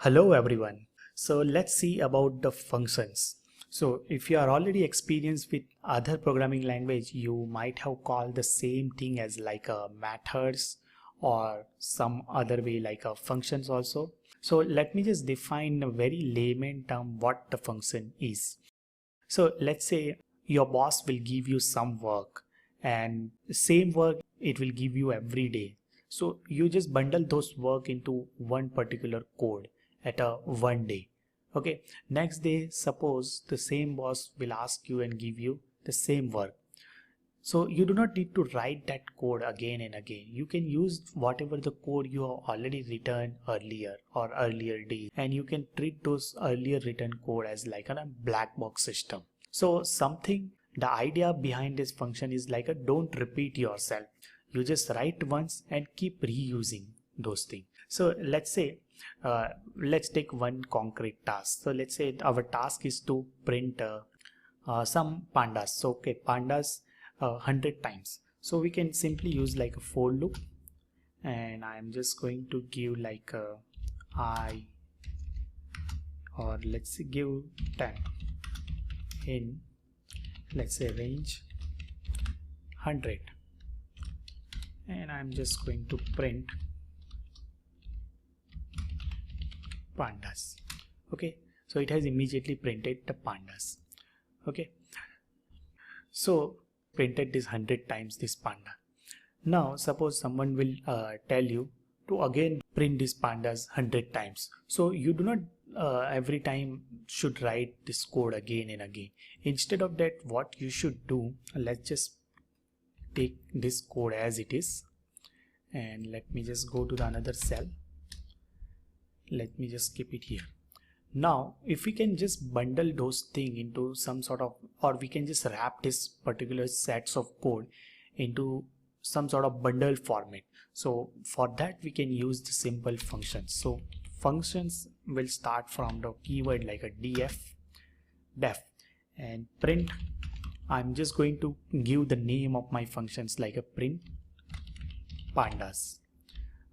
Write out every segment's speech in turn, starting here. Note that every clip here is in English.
Hello everyone. So let's see about the functions. So if you are already experienced with other programming language, you might have called the same thing as like a methods or some other way like a functions also. So let me just define in a very layman term what the function is. So let's say your boss will give you some work and same work it will give you every day. So you just bundle those work into one particular code at a one day. Okay. Next day, suppose the same boss will ask you and give you the same work. So you do not need to write that code again and again. You can use whatever the code you have already written earlier or earlier days, and you can treat those earlier written code as like a black box system. So the idea behind this function is like a don't repeat yourself. You just write once and keep reusing those things. So let's say, let's take one concrete task. So let's say our task is to print some pandas. So okay, pandas 100 times. So we can simply use like a for loop, and I'm just going to give like a I, or let's say give 10 in, let's say range 100, and I'm just going to print pandas. Okay, so it has immediately printed the pandas. Okay, so printed this 100 times this panda. Now suppose someone will tell you to again print these pandas 100 times. So you do not every time should write this code again and again. Instead of that, what you should do, let's just take this code as it is, and let me just go to the another cell. Let me just keep it here. Now if we can just bundle those things into some sort of, or we can just wrap this particular sets of code into some sort of bundle format. So for that we can use the simple functions. So functions will start from the keyword like a def and print. I'm just going to give the name of my functions like a print pandas.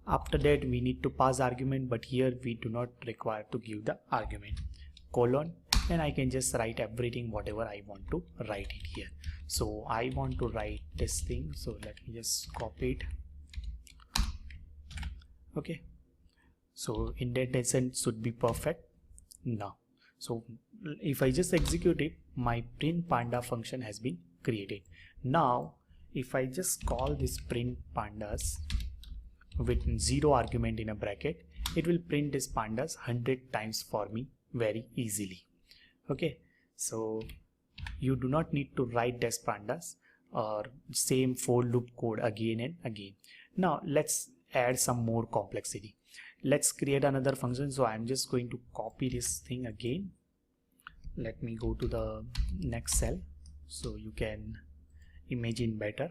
After that we need to pass argument, but here we do not require to give the argument, colon, and I can just write everything whatever I want to write it here. So I want to write this thing, so let me just copy it. Okay, so indentation should be perfect now. So if I just execute it, my print panda function has been created. Now if I just call this print pandas with 0 argument in a bracket, it will print this pandas 100 times for me very easily. Okay, so you do not need to write this pandas or same for loop code again and again. Now let's add some more complexity. Let's create another function. So I'm just going to copy this thing again. Let me go to the next cell so you can imagine better.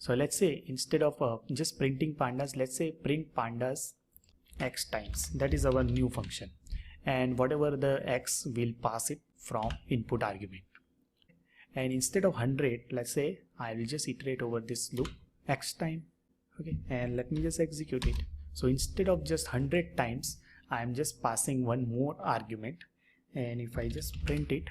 So let's say instead of just printing pandas, let's say print pandas x times. That is our new function, and whatever the x will pass it from input argument. And instead of 100, let's say I will just iterate over this loop x time. Okay, and let me just execute it. So instead of just 100 times, I am just passing one more argument, and if I just print it,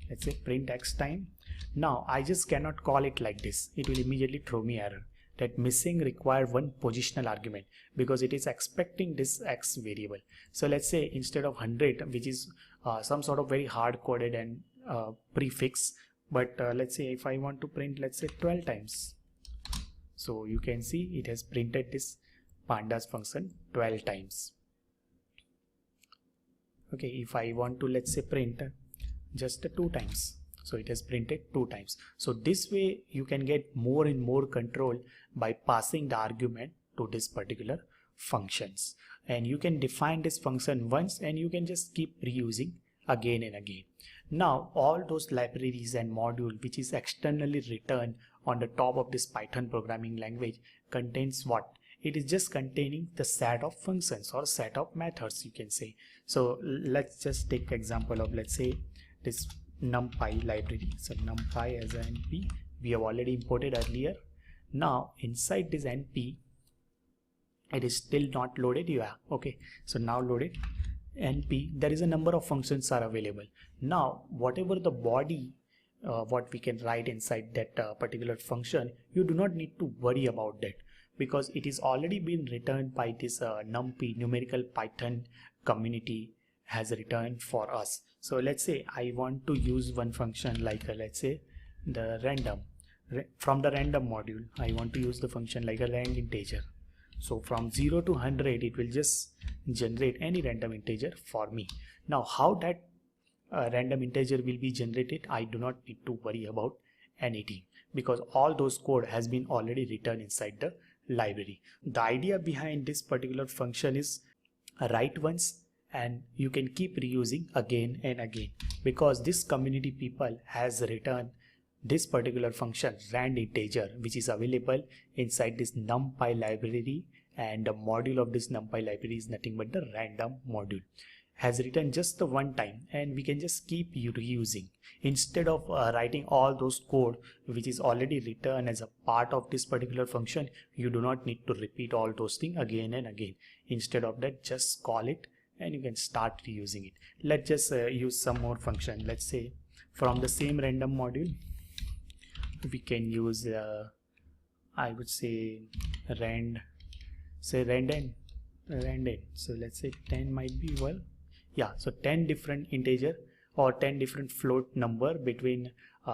let's say print x time. Now I just cannot call it like this. It will immediately throw me error that missing require one positional argument, because it is expecting this x variable. So let's say instead of 100, which is some sort of very hard coded and prefix, but let's say if I want to print, let's say 12 times. So you can see it has printed this pandas function 12 times. Okay, if I want to, let's say print just 2 times, so it has printed 2 times. So this way you can get more and more control by passing the argument to this particular functions, and you can define this function once and you can just keep reusing again and again. Now all those libraries and module which is externally written on the top of this Python programming language contains what? It is just containing the set of functions or set of methods, you can say. So let's just take example of, let's say, this numpy library. So numpy as an np, we have already imported earlier. Now inside this np, It is still not loaded. Yeah, okay, so now loaded. NP, there is a number of functions are available. Now whatever the body what we can write inside that particular function, you do not need to worry about that, because it is already been returned by this NumPy numerical Python community has returned for us. So let's say I want to use one function like let's say the random. From the random module I want to use the function like a rand integer. So from 0 to 100 it will just generate any random integer for me. Now how that random integer will be generated, I do not need to worry about anything, because all those code has been already written inside the library. The idea behind this particular function is write once and you can keep reusing again and again, because this community people has written this particular function rand integer, which is available inside this NumPy library, and the module of this NumPy library is nothing but the random module. Has written just the one time, and we can just keep reusing instead of writing all those code which is already written as a part of this particular function. You do not need to repeat all those things again and again. Instead of that, just call it and you can start reusing it. Let's just use some more function. Let's say from the same random module we can use I would say rand n. So let's say 10 might be, well, yeah, so 10 different integer or 10 different float number between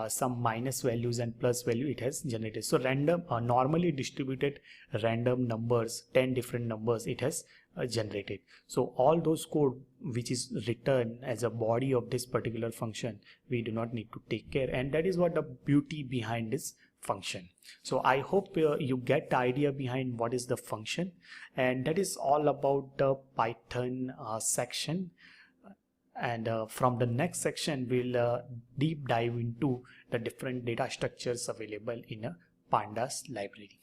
some minus values and plus value it has generated. So random normally distributed random numbers, 10 different numbers it has generated. So all those code which is written as a body of this particular function, we do not need to take care, and that is what the beauty behind this function. So I hope you get the idea behind what is the function, and that is all about the Python section. And from the next section we'll deep dive into the different data structures available in a pandas library.